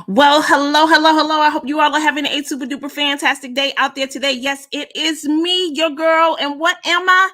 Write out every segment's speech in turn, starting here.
Well, hello, hello, hello. I hope you all are having a super duper fantastic day out there today. Yes, it is me, your girl. And what am I?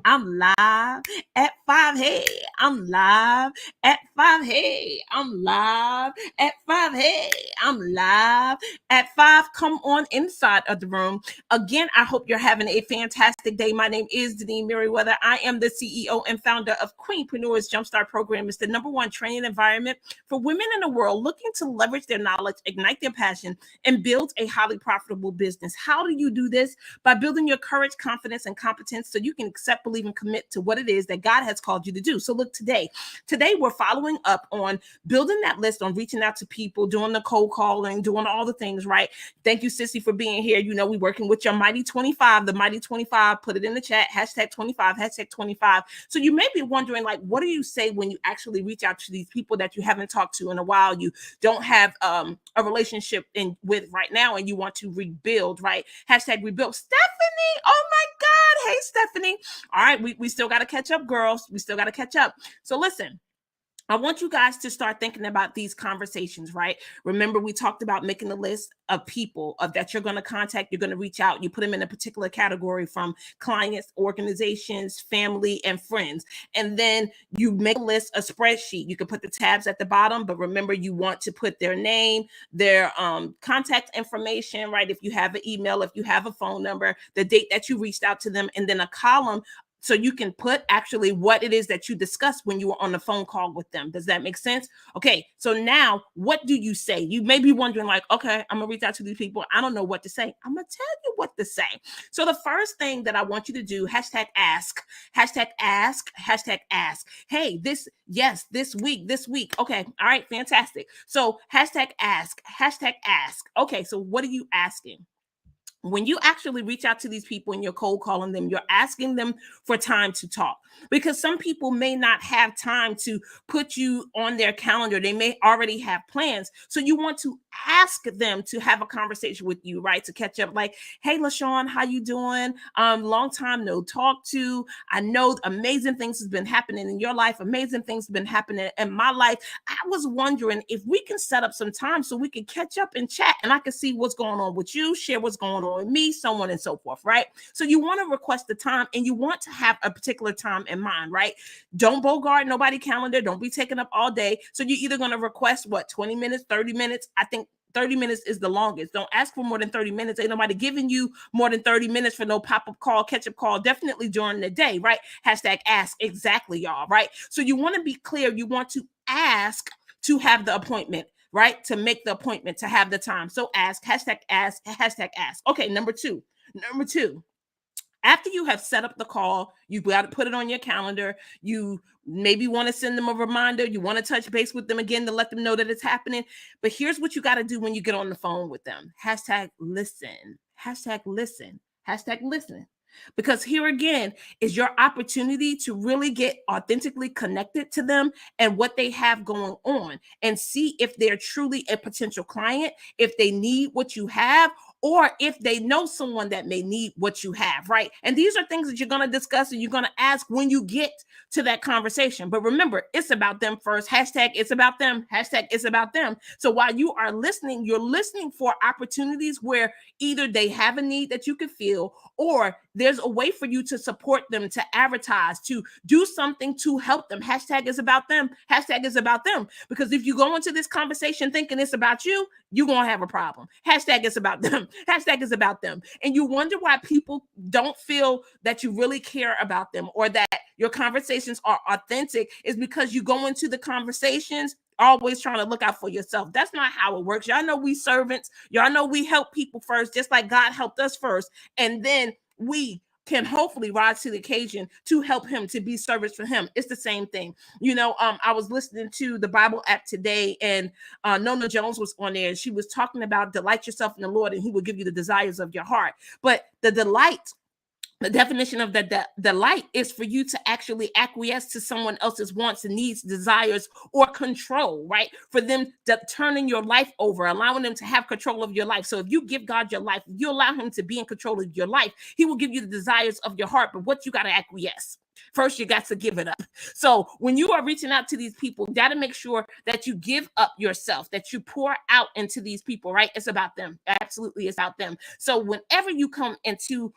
I'm live at 5. Hey, I'm live at 5. Hey, I'm live at 5. Hey, I'm live at 5. Come on inside of the room. Again, I hope you're having a fantastic day. My name is Denise Merriweather. I am the CEO and founder of Queenpreneurs Jumpstart Program. It's the #1 training environment for women in the world looking to leverage their knowledge, ignite their passion, and build a highly profitable business. How do you do this? By building your courage, confidence, and competence so you can accept, believe, and commit to what it is that God has called you to do. So look, today we're following up on building that list, on reaching out to people, doing the cold calling, doing all the things, right? Thank you, Sissy, for being here. You know, we're working with your Mighty 25, the Mighty 25. Put it in the chat, hashtag 25, hashtag 25. So you may be wondering, like, what do you say when you actually reach out to these people that you haven't talked to in a while, you don't have a relationship with right now, and you want to rebuild, right? Hashtag rebuild. Stephanie, oh my God. Hey, Stephanie. All right, we still got to catch up, girls. We still got to catch up. So listen, I want you guys to start thinking about these conversations, right? Remember, we talked about making a list of people that you're going to contact, you're going to reach out. You put them in a particular category from clients, organizations, family, and friends. And then you make a list, a spreadsheet. You can put the tabs at the bottom, but remember, you want to put their name, their contact information, right? If you have an email, if you have a phone number, the date that you reached out to them, and then a column so you can put actually what it is that you discussed when you were on the phone call with them. Does that make sense? Okay, so now what do you say? You may be wondering, like, okay, I'm gonna reach out to these people. I don't know what to say. I'm gonna tell you what to say. So the first thing that I want you to do, hashtag ask, hashtag ask, hashtag ask. Hey, this week. Okay, all right, fantastic. So hashtag ask, hashtag ask. Okay, so what are you asking? When you actually reach out to these people and you're cold calling them, you're asking them for time to talk, because some people may not have time to put you on their calendar. They may already have plans. So you want to ask them to have a conversation with you, right? To catch up, like, hey, LaShawn, how you doing? Long time no talk to. I know amazing things has been happening in your life. Amazing things have been happening in my life. I was wondering if we can set up some time so we can catch up and chat, and I can see what's going on with you, share what's going on with me, so on and so forth, right? So you want to request the time, and you want to have a particular time in mind, right? Don't bogart nobody calendar. Don't be taking up all day. So you're either going to request what, 20 minutes, 30 minutes? I think 30 minutes is the longest. Don't ask for more than 30 minutes. Ain't nobody giving you more than 30 minutes for no pop-up call, catch-up call, definitely during the day, right? Hashtag ask. Exactly, y'all, right? So you want to be clear. You want to ask to have the appointment, right? To make the appointment, to have the time. So ask, hashtag ask, hashtag ask. Okay, number two, after you have set up the call, you got to put it on your calendar. You maybe want to send them a reminder. You want to touch base with them again to let them know that it's happening. But here's what you got to do when you get on the phone with them. Hashtag listen. Hashtag listen. Hashtag listen. Because here again is your opportunity to really get authentically connected to them and what they have going on, and see if they're truly a potential client, if they need what you have, or if they know someone that may need what you have, right? And these are things that you're going to discuss and you're going to ask when you get to that conversation. But remember, it's about them first. Hashtag it's about them. Hashtag it's about them. So while you are listening, you're listening for opportunities where either they have a need that you can feel, or there's a way for you to support them, to advertise, to do something to help them. Hashtag is about them. Hashtag is about them. Because if you go into this conversation thinking it's about you, you're going to have a problem. Hashtag is about them. Hashtag is about them. And you wonder why people don't feel that you really care about them, or that your conversations are authentic, is because you go into the conversations always trying to look out for yourself. That's not how it works. Y'all know we servants. Y'all know we help people first, just like God helped us first. And then we can hopefully rise to the occasion to help him, to be service for him. It's the same thing. You know, I was listening to the Bible app today, and Nona Jones was on there, and she was talking about delight yourself in the Lord and he will give you the desires of your heart. But the delight The definition of the delight is for you to actually acquiesce to someone else's wants and needs, desires, or control, right? For them to turning your life over, allowing them to have control of your life. So if you give God your life, you allow him to be in control of your life, he will give you the desires of your heart. But what you got to acquiesce. First, you got to give it up. So when you are reaching out to these people, you got to make sure that you give up yourself, that you pour out into these people, right? It's about them. Absolutely, it's about them. So whenever you come into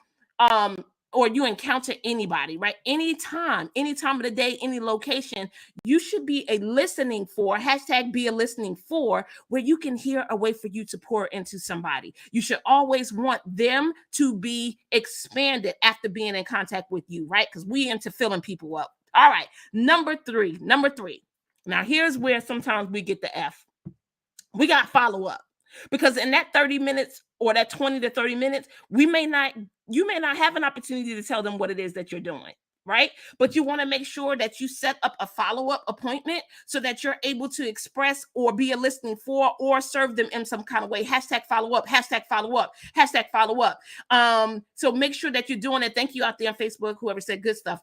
or you encounter anybody, right? Anytime of the day, any location, you should be a listening for, hashtag be a listening for, where you can hear a way for you to pour into somebody. You should always want them to be expanded after being in contact with you, right? Because we into filling people up. All right, number three. Now here's where sometimes we get the F. We got follow up. Because in that 30 minutes or that 20 to 30 minutes, you may not have an opportunity to tell them what it is that you're doing, right? But you want to make sure that you set up a follow-up appointment so that you're able to express or be a listening for or serve them in some kind of way. Hashtag follow up, hashtag follow up, hashtag follow up. So make sure that you're doing it. Thank you out there on Facebook, whoever said good stuff.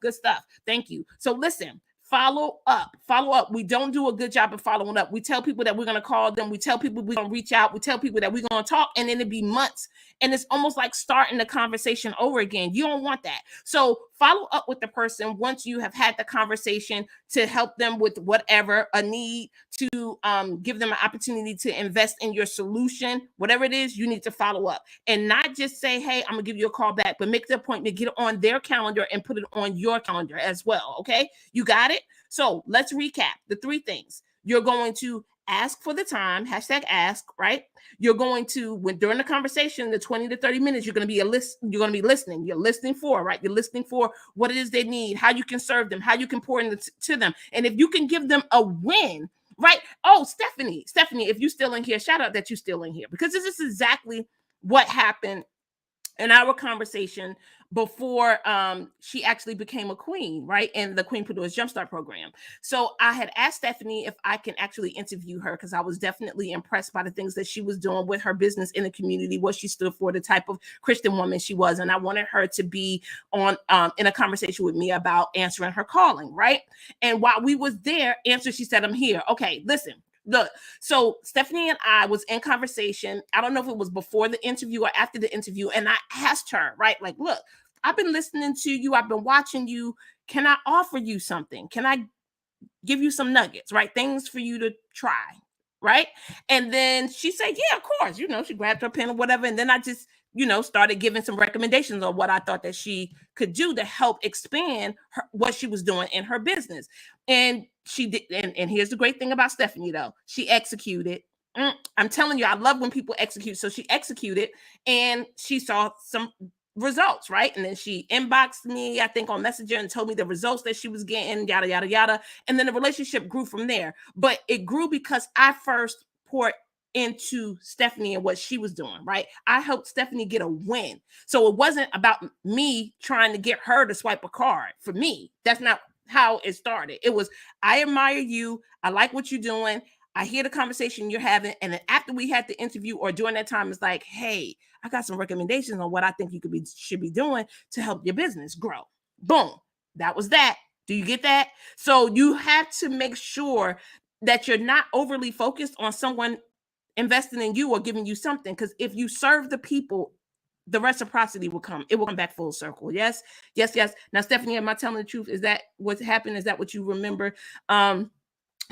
Thank you. So listen. Follow up. We don't do a good job of following up. We tell people that we're going to call them. We tell people we're going to reach out. We tell people that we're going to talk, and then it'd be months. And it's almost like starting the conversation over again. You don't want that. So follow up with the person once you have had the conversation to help them with whatever a need, to give them an opportunity to invest in your solution. Whatever it is, you need to follow up and not just say, hey, I'm going to give you a call back, but make the appointment, get it on their calendar and put it on your calendar as well. Okay, you got it? So let's recap the three things. You're going to ask for the time, hashtag ask, right? You're going to, when during the conversation, the 20 to 30 minutes, you're going to be listening. You're listening for, right? You're listening for what it is they need, how you can serve them, how you can pour into to them. And if you can give them a win, right? Oh, Stephanie, if you're still in here, shout out that you're still in here, because this is exactly what happened in our conversation before she actually became a queen, right? In the Queenpreneurs Jumpstart program. So I had asked Stephanie if I can actually interview her, because I was definitely impressed by the things that she was doing with her business in the community, what she stood for, the type of Christian woman she was. And I wanted her to be on in a conversation with me about answering her calling, right? And while we was there, she said, I'm here. Okay, listen. Look, so Stephanie and I was in conversation. I don't know if it was before the interview or after the interview. And I asked her, right? Like, look, I've been listening to you. I've been watching you. Can I offer you something? Can I give you some nuggets, right? Things for you to try, right? And then she said, yeah, of course. She grabbed her pen or whatever. And then I just, started giving some recommendations on what I thought that she could do to help expand what she was doing in her business. And she did. And here's the great thing about Stephanie, though. She executed. I'm telling you, I love when people execute. So she executed and she saw some results, right? And then she inboxed me, I think, on Messenger and told me the results that she was getting, yada, yada, yada. And then the relationship grew from there. But it grew because I first poured into Stephanie and what she was doing, right? I helped Stephanie get a win. So it wasn't about me trying to get her to swipe a card. For me, that's not how it started. It was, I admire you. I like what you're doing. I hear the conversation you're having. And then after we had the interview or during that time, it's like, hey, I got some recommendations on what I think you should be doing to help your business grow. Boom. That was that. Do you get that? So you have to make sure that you're not overly focused on someone investing in you or giving you something. Because if you serve the people, the reciprocity will come. It will come back full circle. Yes. Now, Stephanie, am I telling the truth? Is that what happened? Is that what you remember?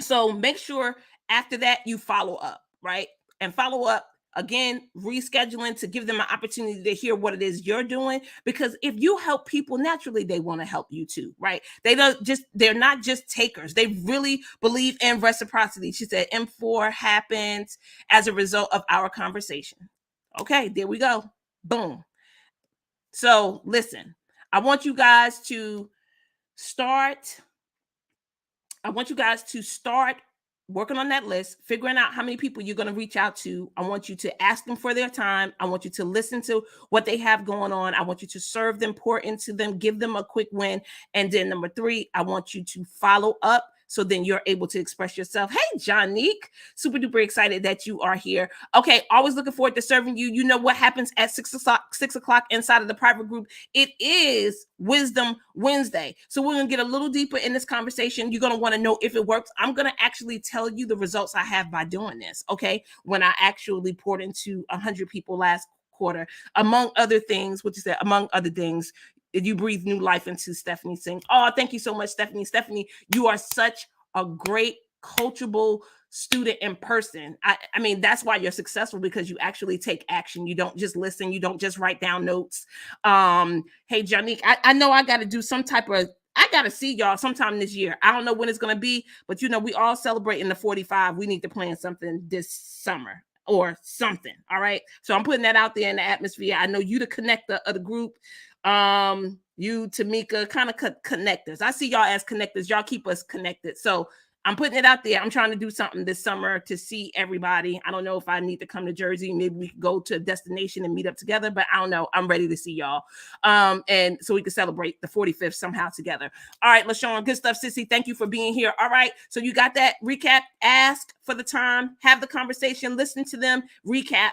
So make sure after that you follow up, right? And follow up again, rescheduling to give them an opportunity to hear what it is you're doing. Because if you help people, naturally they want to help you too, right? They're not just takers. They really believe in reciprocity. She said M4 happens as a result of our conversation. Okay, there we go. Boom. So listen, I want you guys to start working on that list, figuring out how many people you're going to reach out to. I want you to ask them for their time. I want you to listen to what they have going on. I want you to serve them, pour into them, give them a quick win. And then number 3, I want you to follow up so then you're able to express yourself. Hey, Jonique, super duper excited that you are here. Okay, always looking forward to serving you. You know what happens at 6 o'clock inside of the private group. It is Wisdom Wednesday. So we're going to get a little deeper in this conversation. You're going to want to know if it works. I'm going to actually tell you the results I have by doing this, okay? When I actually poured into 100 people last quarter, among other things, which is that among other things, you breathe new life into Stephanie Singh. Oh, thank you so much, Stephanie. Stephanie, you are such a great coachable student in person. I mean, that's why you're successful, because you actually take action. You don't just listen. You don't just write down notes. Hey, Jonique, I know I got to do some type of, I got to see y'all sometime this year. I don't know when it's going to be, but you know, we all celebrating the 45. We need to plan something this summer or something. All right. So I'm putting that out there in the atmosphere. I know you the connector of the group. You, Tamika, kind of connectors. I see y'all as connectors. Y'all keep us connected. So I'm putting it out there. I'm trying to do something this summer to see everybody. I don't know if I need to come to Jersey. Maybe we could go to a destination and meet up together, but I don't know. I'm ready to see y'all. And so we can celebrate the 45th somehow together. All right, LaShawn, good stuff, sissy. Thank you for being here. All right, so you got that recap. Ask for the time, have the conversation, listen to them, recap.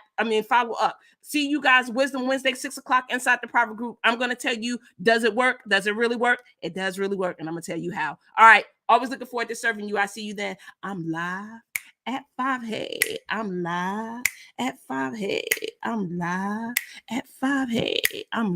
Follow up. See you guys Wisdom Wednesday, 6 o'clock inside the private group. I'm going to tell you, does it work? Does it really work? It does really work. And I'm going to tell you how. All right. Always looking forward to serving you. I see you then. I'm live at 5. Hey, I'm live at 5. Hey, I'm live at 5. Hey, I'm